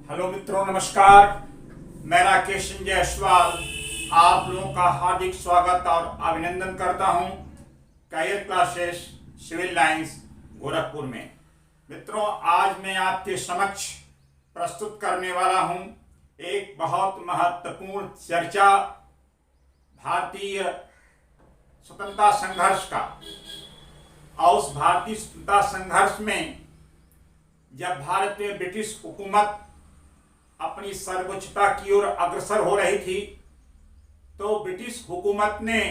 Hello मित्रों, नमस्कार। मैं राकेश जायसवाल आप लोगों का हार्दिक स्वागत और अभिनंदन करता हूं Career Classes Civil Lines Gorakhpur में। मित्रों, आज मैं आपके समक्ष प्रस्तुत करने वाला हूं एक बहुत महत्वपूर्ण चर्चा भारतीय स्वतंत्रता संघर्ष का। और उस भारतीय स्वतंत्रता संघर्ष में जब भारत में ब्रिटिश हुकूमत अपनी सर्वोच्चता की ओर अग्रसर हो रही थी, तो ब्रिटिश हुकूमत ने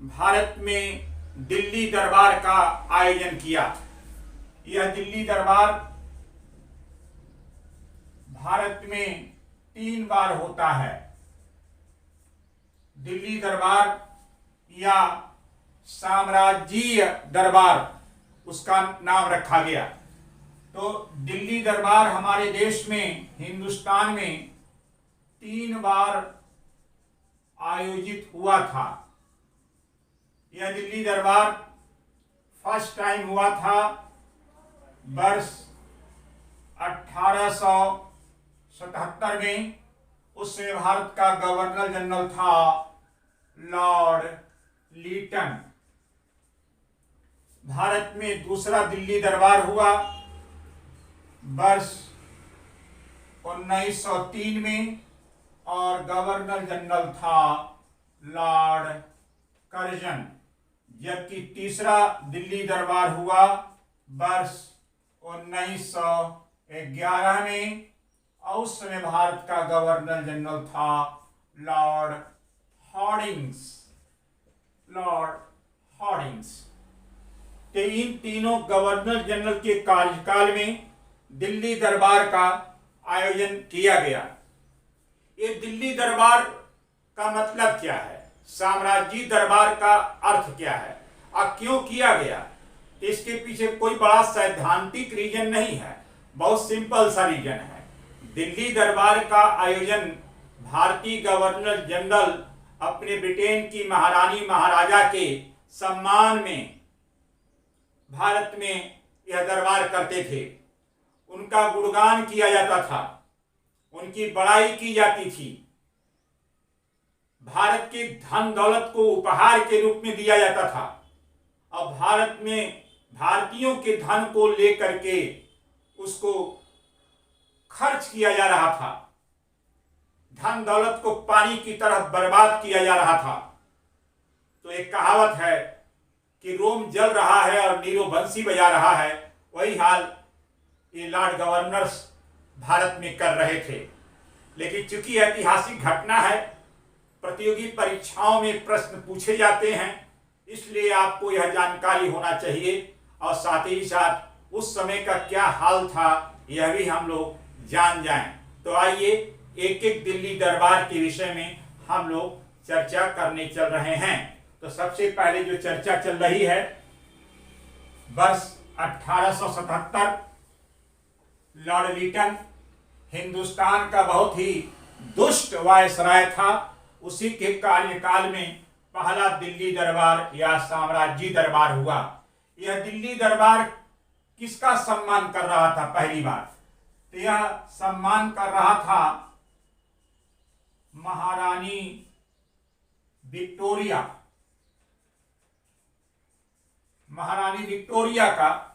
भारत में दिल्ली दरबार का आयोजन किया। यह दिल्ली दरबार भारत में 3 बार होता है। दिल्ली दरबार या साम्राज्यीय दरबार उसका नाम रखा गया। तो दिल्ली दरबार हमारे देश में, हिंदुस्तान में 3 बार आयोजित हुआ था। यह दिल्ली दरबार फर्स्ट टाइम हुआ था वर्ष 1877 में। उससे भारत का गवर्नर जनरल था लॉर्ड लीटन। भारत में दूसरा दिल्ली दरबार हुआ वर्ष 1903 में और गवर्नर जनरल था लॉर्ड कर्जन। जबकि तीसरा दिल्ली दरबार हुआ वर्ष 1911 में और उस समय भारत का गवर्नर जनरल था लॉर्ड हॉर्डिंग्स। तो इन तीनों गवर्नर जनरल के कार्यकाल में दिल्ली दरबार का आयोजन किया गया। ये दिल्ली दरबार का मतलब क्या है, साम्राज्यी दरबार का अर्थ क्या है और क्यों किया गया? तो इसके पीछे कोई बड़ा सैद्धांतिक रीजन नहीं है, बहुत सिंपल सा रीजन है। दिल्ली दरबार का आयोजन भारतीय गवर्नर जनरल अपने ब्रिटेन की महारानी महाराजा के सम्मान में भारत में यह दरबार करते थे। उनका गुणगान किया जाता था, उनकी बड़ाई की जाती थी, भारत के धन दौलत को उपहार के रूप में दिया जाता था और भारत में भारतीयों के धन को लेकर के उसको खर्च किया जा रहा था। धन दौलत को पानी की तरह बर्बाद किया जा रहा था। तो एक कहावत है कि रोम जल रहा है और नीरो बंसी बजा रहा है। वही हाल ये लॉर्ड गवर्नर्स भारत में कर रहे थे। लेकिन चूंकि ऐतिहासिक घटना है, प्रतियोगी परीक्षाओं में प्रश्न पूछे जाते हैं, इसलिए आपको यह जानकारी होना चाहिए और साथ ही साथ उस समय का क्या हाल था यह भी हम लोग जान जाएं। तो आइए एक एक दिल्ली दरबार के विषय में हम लोग चर्चा करने चल रहे हैं। तो सबसे पहले जो चर्चा चल रही है, वर्ष 1877 लॉर्ड लीटन हिंदुस्तान का बहुत ही दुष्ट वायसराय था। उसी के कार्यकाल में पहला दिल्ली दरबार या साम्राज्यी दरबार हुआ। यह दिल्ली दरबार किसका सम्मान कर रहा था? पहली बार तो यह सम्मान कर रहा था महारानी विक्टोरिया। महारानी विक्टोरिया का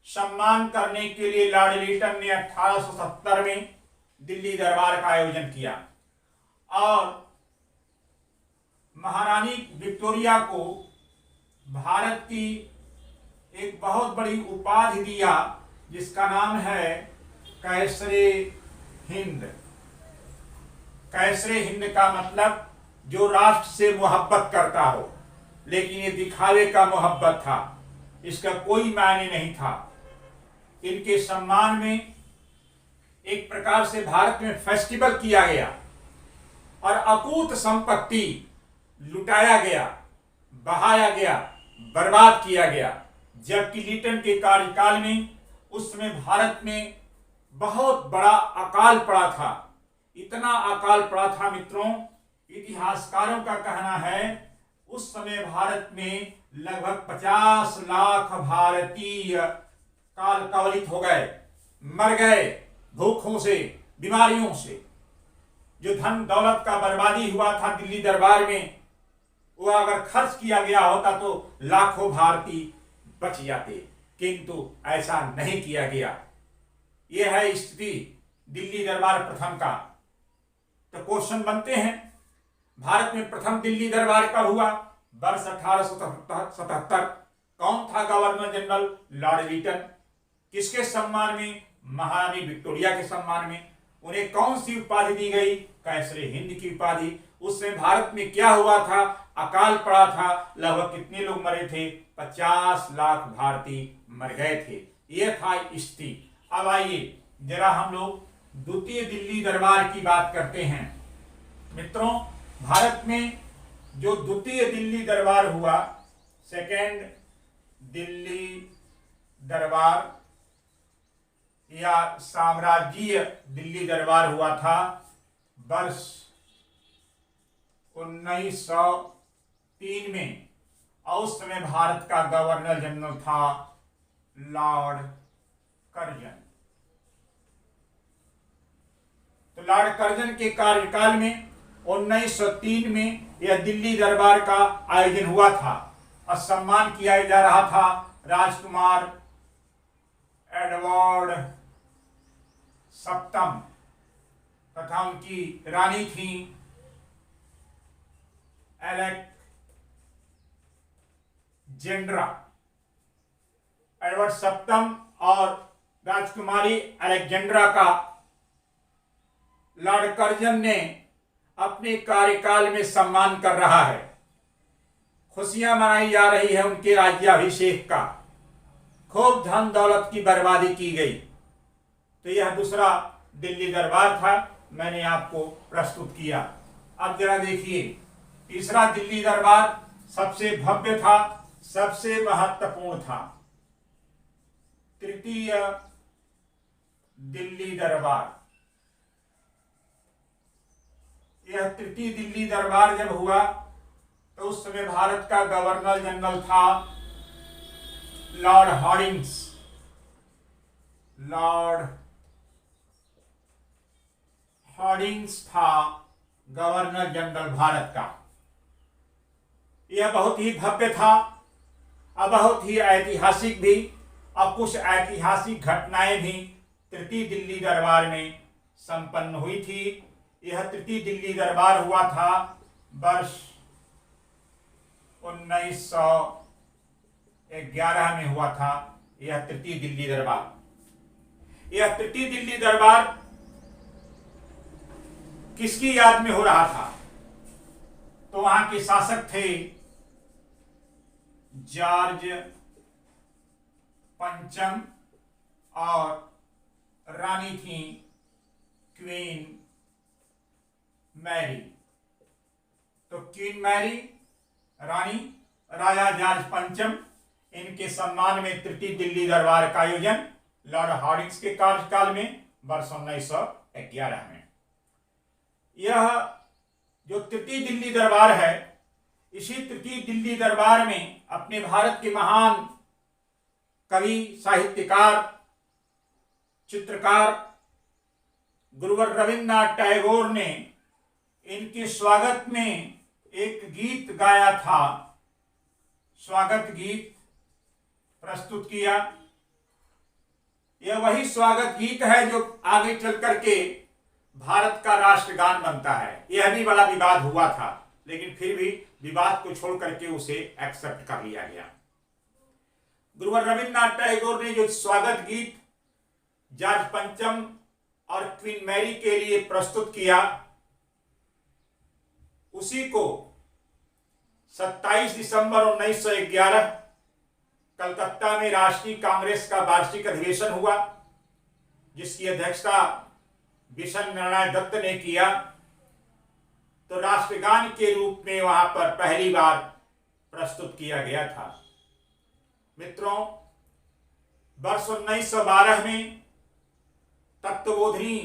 सम्मान करने के लिए लॉर्ड लीटन ने 1870 में दिल्ली दरबार का आयोजन किया और महारानी विक्टोरिया को भारत की एक बहुत बड़ी उपाधि दिया जिसका नाम है कैसरे हिंद। कैसरे हिंद का मतलब जो राष्ट्र से मोहब्बत करता हो, लेकिन ये दिखावे का मोहब्बत था, इसका कोई मायने नहीं था। इनके सम्मान में एक प्रकार से भारत में फेस्टिवल किया गया और अकूत संपत्ति लुटाया गया, बहाया गया, बर्बाद किया गया। जबकि लीटन के कार्यकाल में उस समय भारत में बहुत बड़ा अकाल पड़ा था। इतना अकाल पड़ा था मित्रों, इतिहासकारों का कहना है उस समय भारत में लगभग 50 लाख भारतीय काल कवलित हो गए, मर गए भूखों से, बीमारियों से। जो धन दौलत का बर्बादी हुआ था दिल्ली दरबार में, वो अगर खर्च किया गया होता तो लाखों भारतीय बच जाते, किंतु ऐसा नहीं किया गया। यह है स्थिति दिल्ली दरबार प्रथम का। तो क्वेश्चन बनते हैं, भारत में प्रथम दिल्ली दरबार कब हुआ? वर्ष 1877। कौन था गवर्नर जनरल? Lord written. किसके सम्मान में? महारानी विक्टोरिया के सम्मान में। उन्हें कौन सी उपाधि दी गई? कैसरे हिंद की उपाधि। उस समय भारत में क्या हुआ था? अकाल पड़ा था। लगभग कितने लोग मरे थे? 50 लाख भारतीय मर गए थे। यह था स्थिति। अब आइए जरा हम लोग द्वितीय दिल्ली दरबार की बात करते हैं। मित्रों, भारत में जो द्वितीय दिल्ली दरबार हुआ, सेकेंड दिल्ली दरबार या साम्राज्यीय दिल्ली दरबार हुआ था वर्ष 1903 में, और उस समय भारत का गवर्नर जनरल था लॉर्ड कर्जन। तो लॉर्ड कर्जन के कार्यकाल में 1903 में यह दिल्ली दरबार का आयोजन हुआ था और सम्मान किया जा रहा था राजकुमार एडवर्ड सप्तम तथा उनकी रानी थी अलेक्जेंड्रा। एडवर्ड सप्तम और राजकुमारी अलेक्जेंड्रा का लॉर्ड कर्जन ने अपने कार्यकाल में सम्मान कर रहा है। खुशियां मनाई जा रही है उनके राज्याभिषेक का। खूब धन दौलत की बर्बादी की गई। तो यह दूसरा दिल्ली दरबार था, मैंने आपको प्रस्तुत किया। अब जरा देखिए, तीसरा दिल्ली दरबार सबसे भव्य था, सबसे महत्वपूर्ण था। तृतीय दिल्ली दरबार। यह तृतीय दिल्ली दरबार जब हुआ तो उस समय भारत का गवर्नर जनरल था लॉर्ड हॉर्डिंग्स। लॉर्ड हॉर्डिंग्स था गवर्नर जनरल भारत का। यह बहुत ही भव्य था और बहुत ही ऐतिहासिक भी, और कुछ ऐतिहासिक घटनाएं भी तृतीय दिल्ली दरबार में संपन्न हुई थी। यह तृतीय दिल्ली दरबार हुआ था वर्ष 1911 में हुआ था। यह तृतीय दिल्ली दरबार। यह तृतीय दिल्ली दरबार किसकी याद में हो रहा था? तो वहां के शासक थे जॉर्ज पंचम और रानी थी क्वीन मैरी। तो क्वीन मैरी, रानी, राजा जॉर्ज पंचम, इनके सम्मान में तृतीय दिल्ली दरबार का आयोजन लॉर्ड हॉर्डिंग्स के कार्यकाल में वर्ष 1911 में। यह जो तृतीय दिल्ली दरबार है, इसी तृतीय दिल्ली दरबार में अपने भारत के महान कवि, साहित्यकार, चित्रकार गुरुवर रविन्द्रनाथ टैगोर ने इनके स्वागत में एक गीत गाया था, स्वागत गीत प्रस्तुत किया। यह वही स्वागत गीत है जो आगे चल करके भारत का राष्ट्रगान बनता है। यह भी बड़ा विवाद हुआ था, लेकिन फिर भी विवाद को छोड़ करके उसे एक्सेप्ट कर लिया गया। गुरुवर रविन्द्रनाथ टैगोर ने जो स्वागत गीत जॉर्ज पंचम और क्वीन मैरी के लिए प्रस्तुत किया, उसी को 27 दिसंबर 1911 कलकत्ता में राष्ट्रीय कांग्रेस का वार्षिक अधिवेशन हुआ, जिसकी अध्यक्षता बिशन नारायण दत्त ने किया। तो राष्ट्रगान के रूप में वहां पर पहली बार प्रस्तुत किया गया था। मित्रों, वर्ष 1912 में तत्वबोधिनी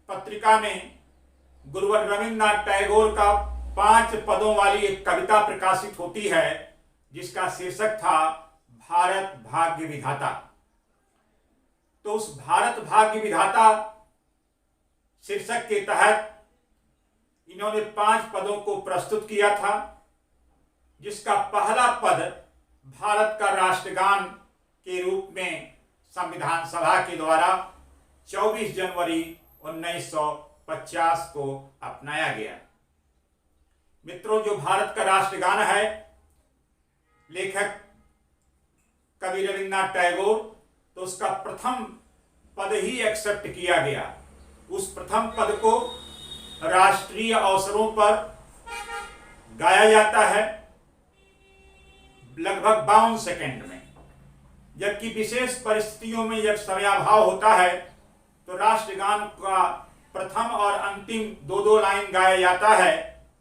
पत्रिका में गुरुवर रविन्द्रनाथ टैगोर का 5 पदों वाली एक कविता प्रकाशित होती है, जिसका शीर्षक था भारत भाग्य विधाता। तो उस भारत भाग्य विधाता शीर्षक के तहत इन्होंने 5 पदों को प्रस्तुत किया था, जिसका पहला पद भारत का राष्ट्रगान के रूप में संविधान सभा के द्वारा 24 जनवरी 1950 को अपनाया गया। मित्रों, जो भारत का राष्ट्रगान है, लेखक कवि रविन्द्रनाथ टैगोर, तो उसका प्रथम पद ही एक्सेप्ट किया गया। उस प्रथम पद को राष्ट्रीय अवसरों पर गाया जाता है लगभग 52 सेकंड में, जबकि विशेष परिस्थितियों में जब समयाभाव होता है तो राष्ट्रगान का प्रथम और अंतिम 2-2 लाइन गाया जाता है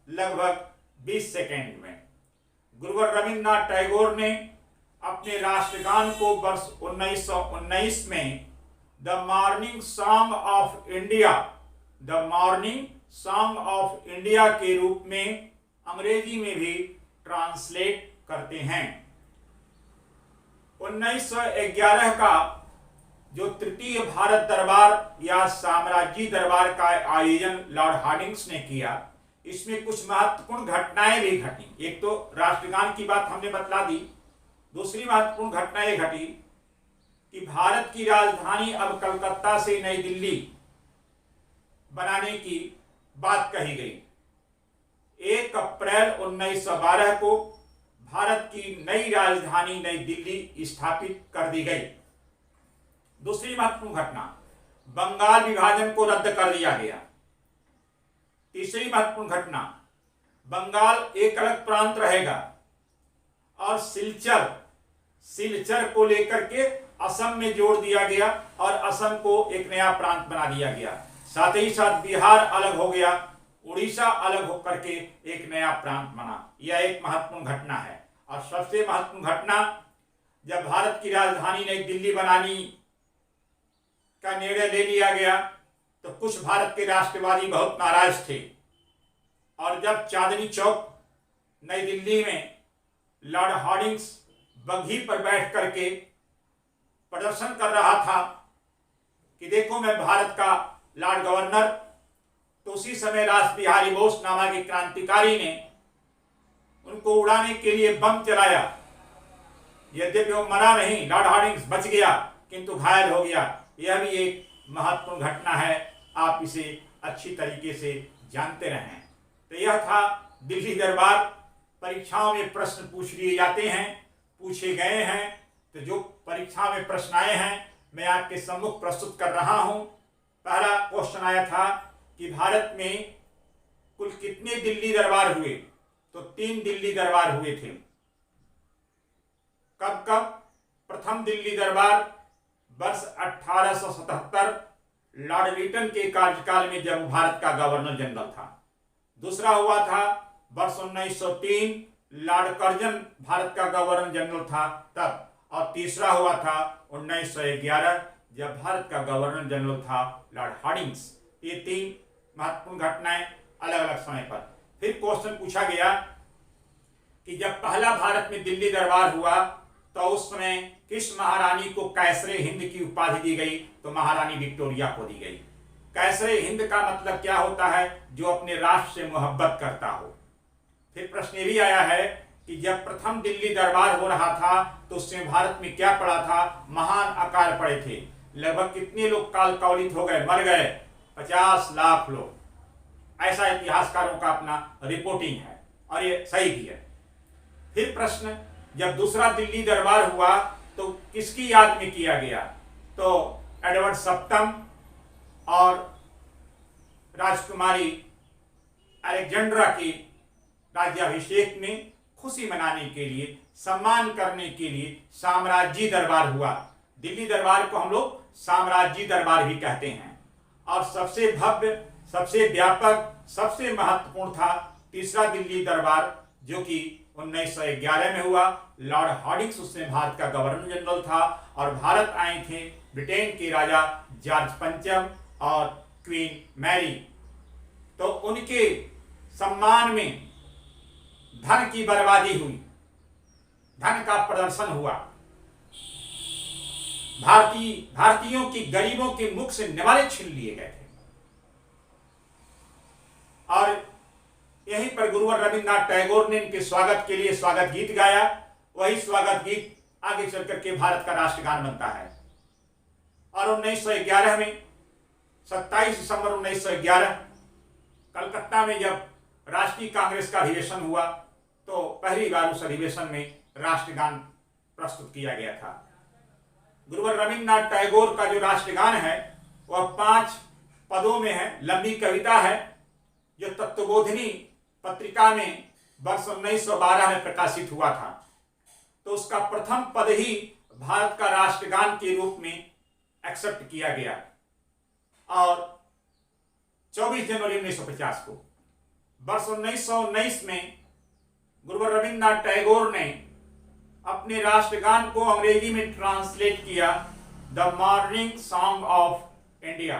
लगभग 20 सेकंड में। गुरुवर रविन्द्रनाथ टैगोर ने अपने राष्ट्रगान को वर्ष 1919 में the morning song of India के रूप में अंग्रेजी में भी ट्रांसलेट करते हैं। 1911 का जो तृतीय भारत दरबार या साम्राज्य दरबार का आयोजन लॉर्ड हार्डिंग्स ने किया, इसमें कुछ महत्वपूर्ण घटनाएं भी घटी। एक तो राष्ट्रगान की बात हमने बतला दी, दूसरी महत्वपूर्ण घटना यह घटी कि भारत की राजधानी अब कलकत्ता से नई दिल्ली बनाने की बात कही गई। 1 अप्रैल 1912 को भारत की नई राजधानी नई दिल्ली स्थापित कर दी गई। दूसरी महत्वपूर्ण घटना, बंगाल विभाजन को रद्द कर दिया गया। तीसरी महत्वपूर्ण घटना, बंगाल एक अलग प्रांत रहेगा और सिलचर को लेकर के असम में जोड़ दिया गया और असम को एक नया प्रांत बना दिया गया। साथ ही साथ बिहार अलग हो गया, उड़ीसा अलग होकर के एक नया प्रांत बना। यह एक महत्वपूर्ण घटना है। और सबसे महत्वपूर्ण घटना, जब भारत की राजधानी नई दिल्ली बनाने का निर्णय ले लिया गया तो कुछ भारत के राष्ट्रवादी बहुत नाराज थे, और जब चांदनी चौक नई दिल्ली में लॉर्ड हार्डिंग्स बग्घी पर बैठ करके प्रदर्शन कर रहा था कि देखो मैं भारत का लॉर्ड गवर्नर, तो उसी समय रास बिहारी बोस नामक एक क्रांतिकारी ने उनको उड़ाने के लिए बम चलाया। यद्यपि वो मरा नहीं, लॉर्ड हार्डिंग्स बच गया, किंतु घायल हो गया। यह भी एक महत्वपूर्ण घटना है, आप इसे अच्छी तरीके से जानते रहें। तो यह था दिल्ली दरबार। परीक्षाओं में प्रश्न पूछे गए हैं। तो जो परीक्षा में प्रश्न आए हैं मैं आपके सम्मुख प्रस्तुत कर रहा हूं। पहला क्वेश्चन आया था कि भारत में कुल कितने दिल्ली दरबार हुए, तो 3 दिल्ली दरबार हुए थे। कब? प्रथम दिल्ली दरबार वर्ष 1877 लॉर्ड रिटन के कार्यकाल में, जब भारत का गवर्नर जनरल था। दूसरा हुआ था वर्ष 1903 लॉर्ड कर्जन भारत का गवर्नर जनरल था तब। और तीसरा हुआ था 1911 जब भारत का गवर्नर जनरल था लॉर्ड हार्डिंग्स। ये 3 महत्वपूर्ण घटनाएं अलग अलग समय पर। फिर क्वेश्चन पूछा गया कि जब पहला भारत में दिल्ली दरबार हुआ तो उस समय किस महारानी को कैसरे हिंद की उपाधि दी गई, तो महारानी विक्टोरिया को दी गई। कैसरे हिंद का मतलब क्या होता है? जो अपने राष्ट्र से मोहब्बत करता हो। फिर प्रश्न ये भी आया है कि जब प्रथम दिल्ली दरबार हो रहा था तो उसमें भारत में क्या पड़ा था? महान अकाल पड़े थे। लगभग कितने लोग काल कवलित हो गए, मर गए? 50 लाख लोग। ऐसा इतिहासकारों का अपना रिपोर्टिंग है और ये सही भी है। फिर प्रश्न, जब दूसरा दिल्ली दरबार हुआ तो किसकी याद में किया गया? तो एडवर्ड सप्तम और राजकुमारी अलेक्जेंड्रा की राज्याभिषेक में खुशी मनाने के लिए, सम्मान करने के लिए साम्राज्य दरबार हुआ। दिल्ली दरबार को हम लोग साम्राज्य दरबार भी कहते हैं। और सबसे भव्य, सबसे व्यापक, सबसे महत्वपूर्ण था तीसरा दिल्ली दरबार, जो कि 1911 में हुआ। लॉर्ड हार्डिंग्स उसमें भारत का गवर्नर जनरल था और भारत आए थे ब्रिटेन के राजा जॉर्ज पंचम और क्वीन मैरी। तो उनके सम्मान में धन की बर्बादी हुई, धन का प्रदर्शन हुआ। भारतीयों की, गरीबों के मुख से निवाले छीन लिए गए थे। और यहीं पर गुरुवर रविन्द्रनाथ टैगोर ने इनके स्वागत के लिए स्वागत गीत गाया। वही स्वागत गीत आगे चल करके भारत का राष्ट्रगान बनता है। और 1911 में 27 दिसंबर 1911 कलकत्ता में जब राष्ट्रीय कांग्रेस का अधिवेशन हुआ तो पहली बार उस अधिवेशन में राष्ट्रगान प्रस्तुत किया गया था। गुरुवर रविन्द्रनाथ टैगोर का जो राष्ट्रगान है वह 5 पदों में है, लंबी कविता है जो तत्वबोधिनी पत्रिका में वर्ष 1912 में प्रकाशित हुआ था। तो उसका प्रथम पद ही भारत का राष्ट्रगान के रूप में एक्सेप्ट किया गया और 24 जनवरी 1950 को वर्ष 1919 में गुरुवर रविन्द्रनाथ टैगोर ने अपने राष्ट्रगान को अंग्रेजी में ट्रांसलेट किया, the morning song of India.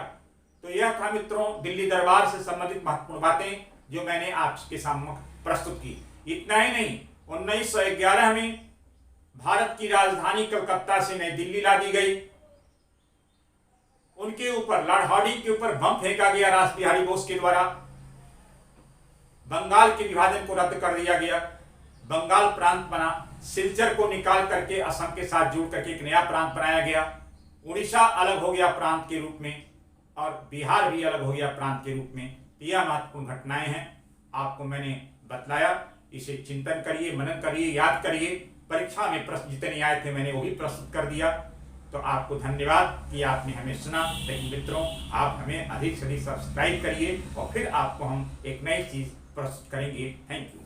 तो यह था मित्रों दिल्ली दरबार से संबंधित महत्वपूर्ण बातें जो मैंने आपके सामने प्रस्तुत की। इतना ही नहीं, 1911 में भारत की राजधानी कलकत्ता से नई दिल्ली ला दी गई। उनके ऊपर, लॉर्ड हार्डी के ऊपर बम फेंका गया रास बिहारी बोस के द्वारा। बंगाल के विभाजन को रद्द कर दिया गया, बंगाल प्रांत बना। सिलचर को निकाल करके असम के साथ जोड़ करके एक नया प्रांत बनाया गया। उड़ीसा अलग हो गया प्रांत के रूप में और बिहार भी अलग हो गया प्रांत के रूप में। यह महत्वपूर्ण घटनाएं हैं, आपको मैंने बतलाया। इसे चिंतन करिए, मनन करिए, याद करिए। परीक्षा में प्रश्न जितने आए थे मैंने वो भी प्रस्तुत कर दिया। तो आपको धन्यवाद कि आपने हमें सुना। लेकिन मित्रों, आप हमें अधिक से अधिक सब्सक्राइब करिए और फिर आपको हम एक नई चीज प्रस्तुत करेंगे। Thank you.